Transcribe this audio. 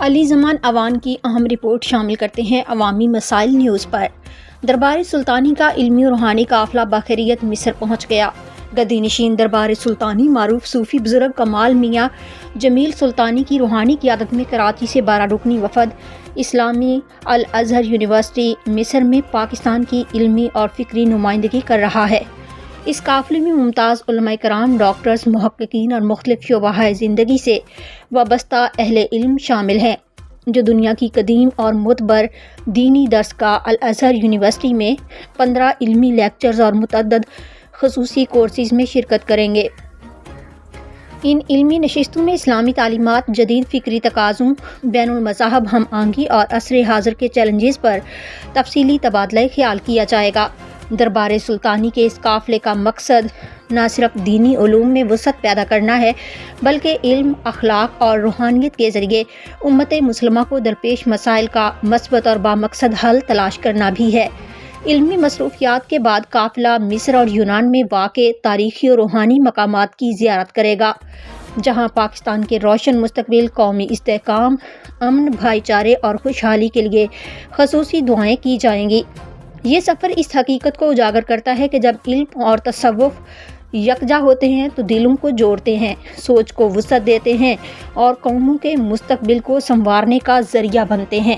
علی زمان اوان کی اہم رپورٹ شامل کرتے ہیں عوامی مسائل نیوز پر۔ دربار سلطانی کا علمی و روحانی قافلہ بخیریت مصر پہنچ گیا۔ گدی نشین دربار سلطانی معروف صوفی بزرگ کمال میاں جمیل سلطانی کی روحانی قیادت میں کراچی سے 12 رکنی وفد اسلامی الازہر یونیورسٹی مصر میں پاکستان کی علمی اور فکری نمائندگی کر رہا ہے۔ اس قافلے میں ممتاز علماء کرام، ڈاکٹرز، محققین اور مختلف شعبۂ زندگی سے وابستہ اہل علم شامل ہیں، جو دنیا کی قدیم اور معتبر دینی درسگاہ الازہر یونیورسٹی میں 15 علمی لیکچرز اور متعدد خصوصی کورسز میں شرکت کریں گے۔ ان علمی نشستوں میں اسلامی تعلیمات، جدید فکری تقاضوں، بین المذاہب ہم آہنگی اور عصر حاضر کے چیلنجز پر تفصیلی تبادلہ خیال کیا جائے گا۔ دربار سلطانی کے اس قافلے کا مقصد نہ صرف دینی علوم میں وسعت پیدا کرنا ہے، بلکہ علم، اخلاق اور روحانیت کے ذریعے امت مسلمہ کو درپیش مسائل کا مثبت اور بامقصد حل تلاش کرنا بھی ہے۔ علمی مصروفیات کے بعد قافلہ مصر اور یونان میں واقع تاریخی اور روحانی مقامات کی زیارت کرے گا، جہاں پاکستان کے روشن مستقبل، قومی استحکام، امن، بھائی چارے اور خوشحالی کے لیے خصوصی دعائیں کی جائیں گی۔ یہ سفر اس حقیقت کو اجاگر کرتا ہے کہ جب علم اور تصوف یکجا ہوتے ہیں تو دلوں کو جوڑتے ہیں، سوچ کو وسعت دیتے ہیں اور قوموں کے مستقبل کو سنوارنے کا ذریعہ بنتے ہیں۔